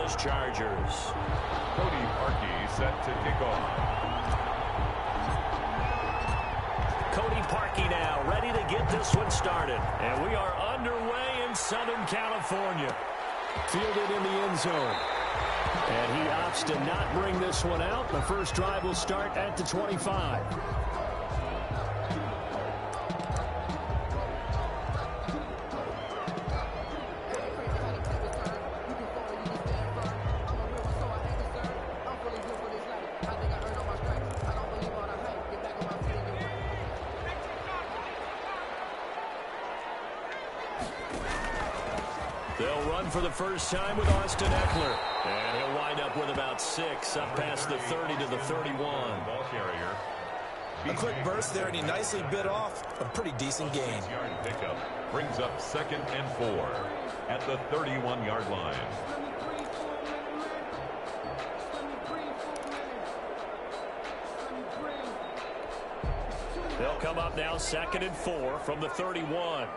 Los Chargers. Cody Parkey set to kick off. Cody Parkey now ready to get this one started. And we are underway in Southern California. Fielded in the end zone. And he opts to not bring this one out. The first drive will start at the 25. They'll run for the first time with Austin Ekeler. And he'll wind up with about 6 up past the 30 to the 31. Ball carrier. A quick burst there, and he nicely bit off a pretty decent gain. Yard pickup brings up 2nd and 4 at the 31-yard line. They'll come up now 2nd and 4 from the 31.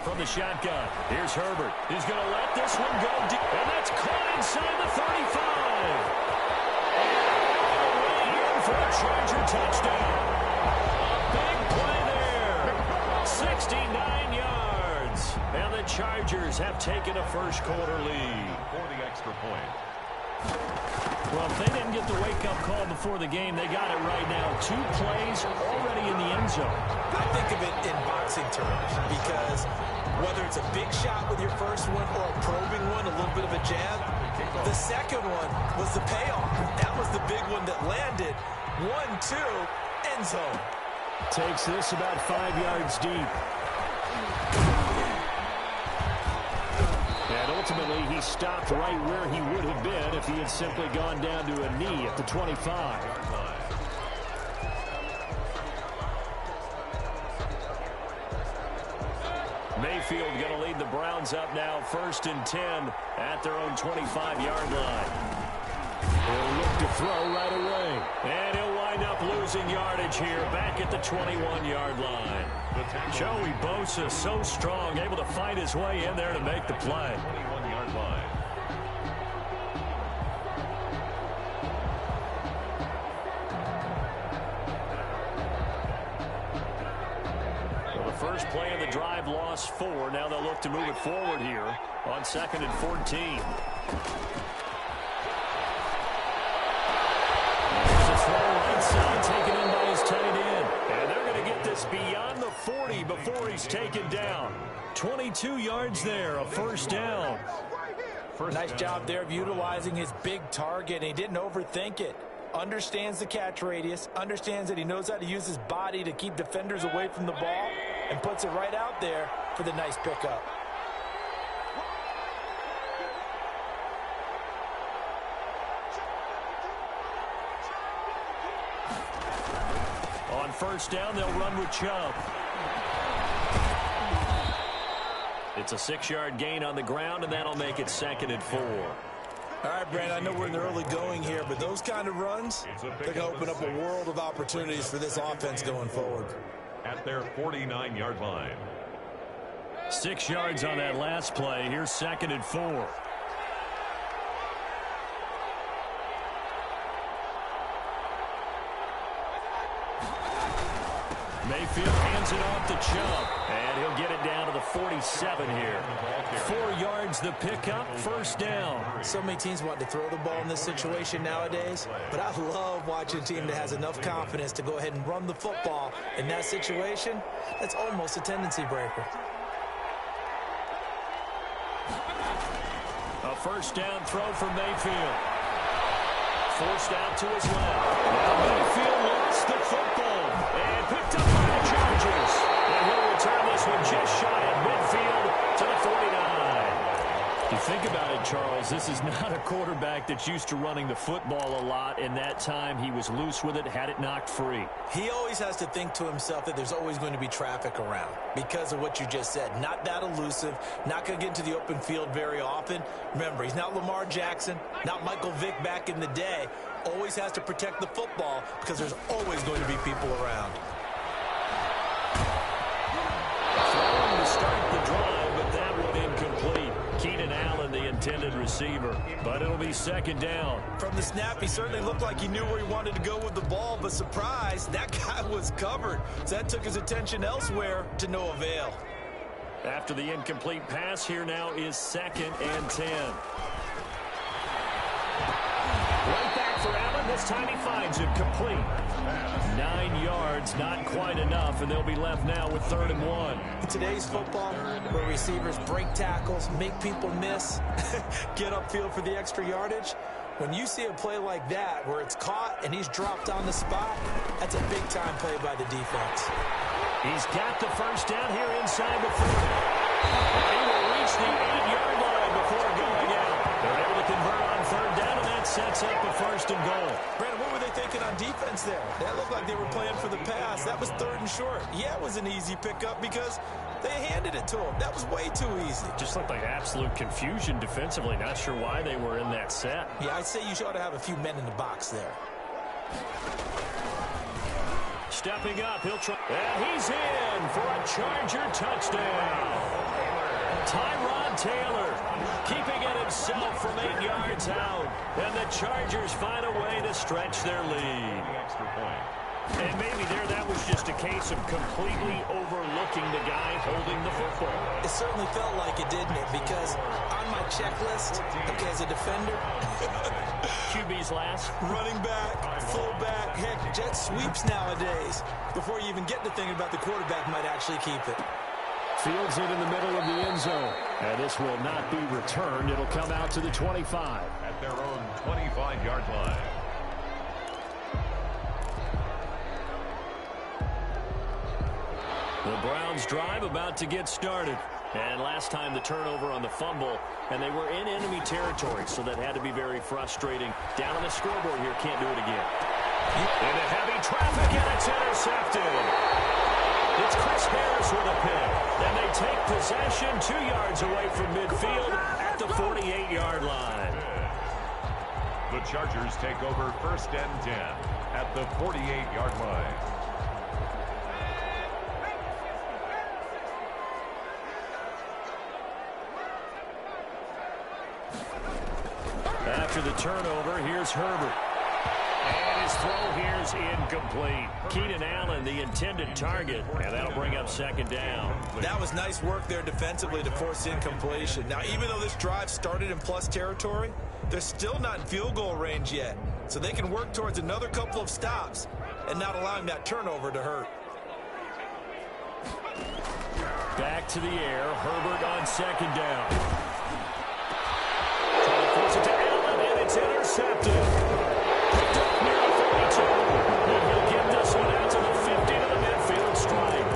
From the shotgun, here's Herbert. He's going to let this one go deep, and that's caught inside the 35. And all the way in for a Charger touchdown. A big play there. 69 yards. And the Chargers have taken a first-quarter lead. For the extra point. Well, if they didn't get the wake-up call before the game, they got it right now. 2 plays already in the end zone. I think of it in boxing terms because whether it's a big shot with your first one or a probing one, a little bit of a jab, the second one was the payoff. That was the big one that landed. 1-2, end zone. Takes this about 5 yards deep. And ultimately, he stopped right where he would have been if he had simply gone down to a knee at the 25. Mayfield going to lead the Browns up now 1st and 10 at their own 25-yard line. He'll look to throw right away. And he'll wind up losing yardage here back at the 21-yard line. Joey Bosa so strong, able to fight his way in there to make the play. 21-yard line. First play of the drive, lost 4. Now they'll look to move it forward here on 2nd and 14. There's a throw right side taken in by his tight end. And they're going to get this beyond the 40 before he's taken down. 22 yards there, a first down. Nice job there of utilizing his big target, and he didn't overthink it. Understands the catch radius, understands that he knows how to use his body to keep defenders away from the ball, and puts it right out there for the nice pickup. On first down, they'll run with Chubb. It's a 6-yard gain on the ground, and that'll make it 2nd and 4. All right, Brandon, I know we're in the early going here, but those kind of runs, they're going to open up a world of opportunities for this offense going forward. At their 49-yard line. 6 yards on that last play. Here's 2nd and 4. Mayfield hands it off to Chubb, and he'll get it down to the 47 here. 4 yards the pickup, first down. So many teams want to throw the ball in this situation nowadays, but I love watching a team that has enough confidence to go ahead and run the football in that situation. That's almost a tendency breaker. A first down throw for Mayfield. Forced out to his left. Now Mayfield lost the football and picked up by the Chargers. And he'll return this one just shy of midfield to the 49. You think about it, Charles, this is not a quarterback that's used to running the football a lot. In that time, he was loose with it, had it knocked free. He always has to think to himself that there's always going to be traffic around because of what you just said. Not that elusive, not going to get into the open field very often. Remember, he's not Lamar Jackson, not Michael Vick back in the day. Always has to protect the football because there's always going to be people around. Throwing to start the drive, but that one incomplete. intended receiver, but it'll be second down. From the snap, he certainly looked like he knew where he wanted to go with the ball, but surprise, that guy was covered. So that took his attention elsewhere to no avail. After the incomplete pass, here now is 2nd and 10. Right back for Allen. This time he finds it complete. 9 yards, not quite enough, and they'll be left now with 3rd and 1. In today's football, where receivers break tackles, make people miss, get upfield for the extra yardage, when you see a play like that where it's caught and he's dropped on the spot, that's a big-time play by the defense. He's got the first down here inside the 40. He will reach the 8-yard line before going out. They're able to convert on 3rd down, and that sets up a 1st and goal. Brandon, what were they thinking on defense there? That looked like they were playing for the pass. That was 3rd and short. Yeah, it was an easy pickup because they handed it to him. That was way too easy. Just looked like absolute confusion defensively. Not sure why they were in that set. Yeah, I'd say you ought to have a few men in the box there. Stepping up, he'll try. And he's in for a Charger touchdown. Tyrod Taylor keeping it himself from 8 yards out. And the Chargers find a way to stretch their lead. Extra point. And maybe that was just a case of completely overlooking the guy holding the football. It certainly felt like it, didn't it? Because on my checklist, okay, as a defender, QB's last. running back, fullback, heck, jet sweeps nowadays. Before you even get to thinking about the quarterback might actually keep it. Fields it in the middle of the end zone. And this will not be returned. It'll come out to the 25. At their own 25-yard line. The Browns drive about to get started. And last time the turnover on the fumble, and they were in enemy territory, so that had to be very frustrating. Down on the scoreboard here, can't do it again. Into heavy traffic, and it's intercepted. It's Chris Harris with a pick. And they take possession 2 yards away from midfield at the 48-yard line. The Chargers take over 1st and 10 at the 48-yard line. After the turnover, here's Herbert. And his throw here's incomplete. Keenan Allen, the intended target, and that'll bring up 2nd down. That was nice work there defensively to force incompletion. Now, even though this drive started in plus territory, they're still not in field goal range yet. So they can work towards another couple of stops and not allowing that turnover to hurt. Back to the air. Herbert on 2nd down. Trying to force it to Allen, and it's intercepted. Picked up near the 42. And he'll get this one out to the 50 to the midfield stripe.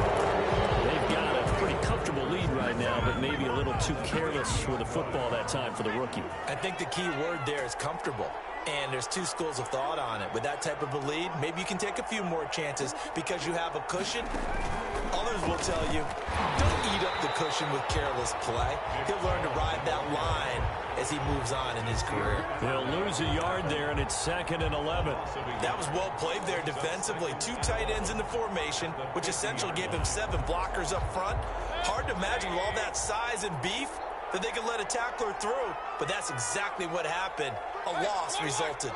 They've got a pretty comfortable lead right now, but maybe a little too careless with the football that time for the rookie. I think the key word there is comfortable. And there's 2 schools of thought on it. With that type of a lead, maybe you can take a few more chances because you have a cushion. Others will tell you, don't eat up the cushion with careless play. He'll learn to ride that line as he moves on in his career. They'll lose a yard there, and it's 2nd and 11. That was well played there defensively. 2 tight ends in the formation, which essentially gave him 7 blockers up front. Hard to imagine with all that size and beef that they could let a tackler through, but that's exactly what happened. A loss resulted.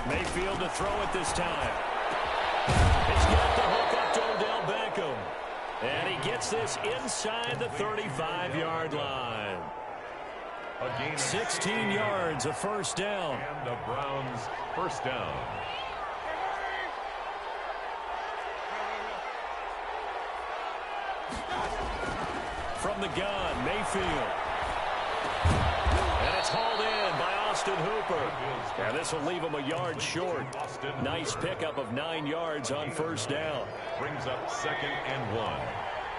Mayfield to throw it this time. He's got the hook up to Odell Beckham. And he gets this inside the 35-yard line. 16 yards, a 1st down. And the Browns 1st down. From the gun, Mayfield. And it's hauled in by Austin Hooper. And this will leave him a yard short. Nice pickup of 9 yards on 1st down. Brings up 2nd and 1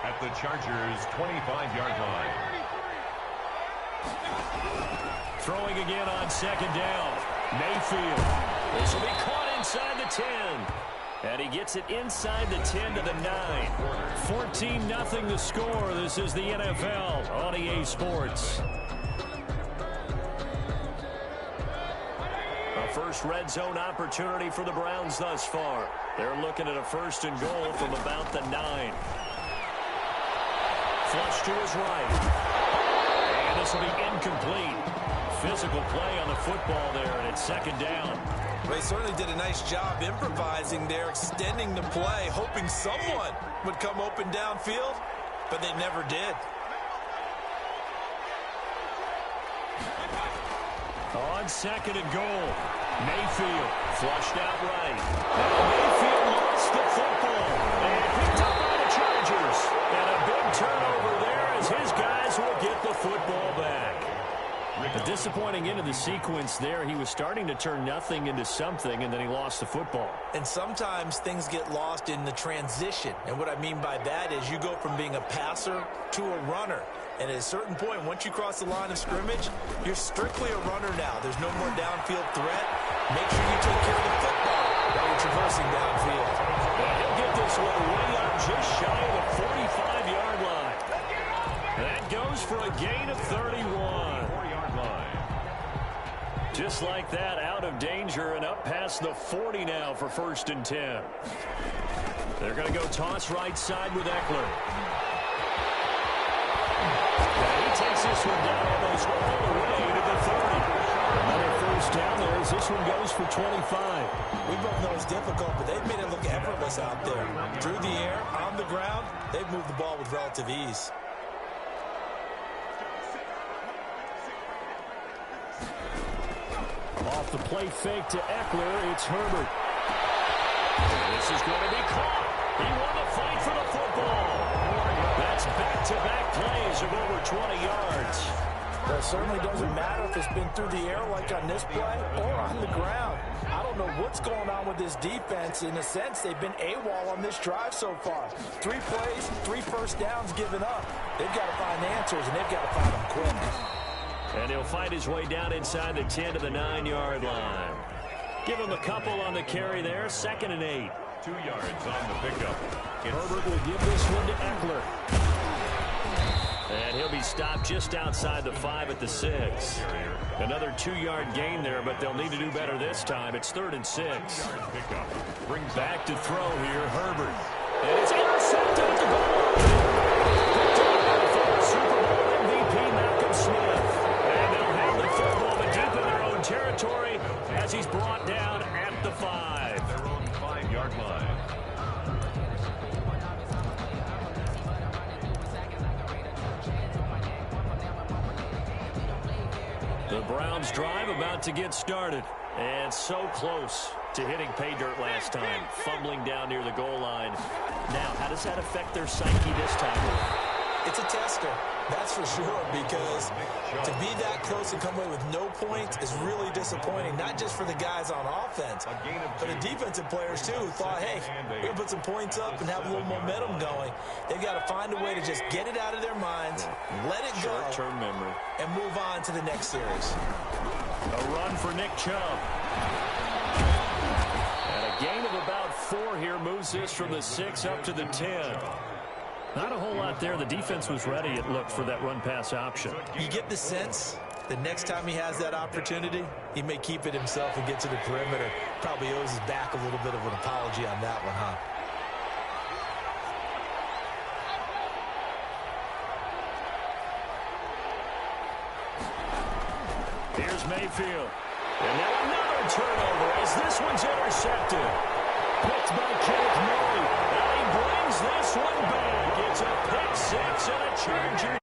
at the Chargers' 25-yard line. Throwing again on 2nd down. Mayfield. This will be caught inside the 10. And he gets it inside the 10 to the 9. 14-0 the score. This is the NFL on EA Sports. first red zone opportunity for the Browns thus far. They're looking at a 1st and goal from about the 9. Flush to his right. And this will be incomplete. Physical play on the football there, and it's 2nd down. They certainly did a nice job improvising there, extending the play, hoping someone would come open downfield, but they never did. On 2nd and goal, Mayfield flushed out right. Now Mayfield lost the football and picked up by the Chargers. And a big turnover there as his guys will get the football back. A disappointing end of the sequence there. He was starting to turn nothing into something, and then he lost the football. And sometimes things get lost in the transition. And what I mean by that is you go from being a passer to a runner. And at a certain point, once you cross the line of scrimmage, you're strictly a runner now. There's no more downfield threat. Make sure you take care of the football while you're traversing downfield. And he'll get this one way up just shy of the 45-yard line. That goes for a gain of 31. 4-yard line. Just like that, out of danger and up past the 40 now for 1st and 10. They're going to go toss right side with Eckler. He takes this one down almost all the way to the 30. Another 1st down there as this one goes for 25. We both know it's difficult, but they've made it look effortless out there. Through the air, on the ground, they've moved the ball with relative ease. Off the play fake to Eckler, it's Herbert. This is going to be caught. He won the fight for the football. That's back-to-back plays of over 20 yards. Well, it certainly doesn't matter if it's been through the air like on this play or on the ground. I don't know what's going on with this defense. In a sense, they've been AWOL on this drive so far. 3 plays, 3 first downs given up. They've got to find answers, and they've got to find them quick. And he'll fight his way down inside the 10 to the 9-yard line. Give him a couple on the carry there. 2nd and 8. 2 yards on the pickup. Herbert will give this one to Eckler. And he'll be stopped just outside the 5 at the 6. Another 2-yard gain there, but they'll need to do better this time. It's 3rd and 6. Pickup. Brings back to throw here, Herbert. And it's intercepted at the goal. Picked up by former Super Bowl MVP Malcolm Smith. And they'll have the football but deep in their own territory as he's brought down at the 5. Their own 5-yard line. The Browns drive about to get started. And so close to hitting pay dirt last time. Fumbling down near the goal line. Now, how does that affect their psyche this time? It's a tester, that's for sure, because to be that close and come away with no points is really disappointing, not just for the guys on offense, but the defensive players, too, who thought, hey, we're going to put some points up and have a little momentum going. They've got to find a way to just get it out of their minds, let it go, short-term memory, and move on to the next series. A run for Nick Chubb. And a gain of about 4 here moves this from the 6 up to the 10. Not a whole lot there. The defense was ready, it looked, for that run-pass option. You get the sense that next time he has that opportunity, he may keep it himself and get to the perimeter. Probably owes his back a little bit of an apology on that one, huh? Here's Mayfield. And now another turnover as this one's intercepted. Picked by Kenneth Murray. Now he brings this one back. It's a pick 6 and a Charger